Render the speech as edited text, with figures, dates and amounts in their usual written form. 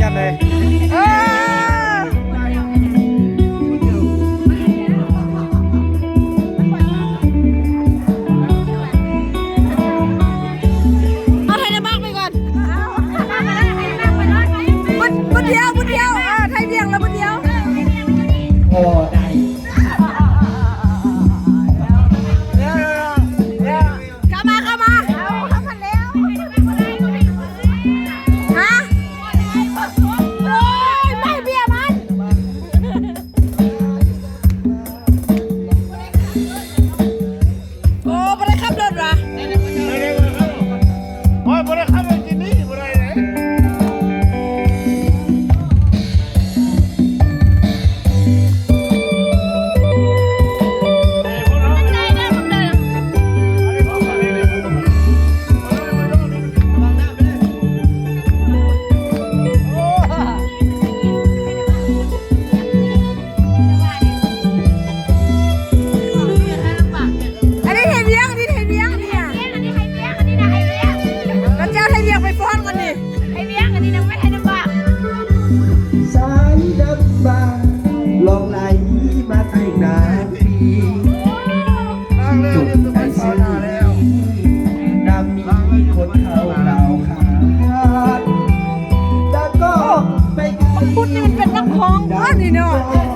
กันเลยเอาไทยในบ้านไปก่อนบุญเดียวไทยเดียงแล้วบุญเดียวโอ้ได้เข้ามาเข้ามาแล้วฮะโอ้ยไม่เบียมันโอ้ไม่ได้ขับรถเหรอโอ้ยบ่ได้ขับรถที่นี่บ่ได้เลยอันนี้ไทยเบียงเนี่ยแล้วเจ้าไทยเบียงไปฟ้อนกันดิ สายดำบางลองไหลมาถึงนาปีจุดไอเสียแล้วน้ำมีคนเขาเราขาดแต่ก็ไป พูดนี่มันเป็นนักร้องวะนี่เนาะ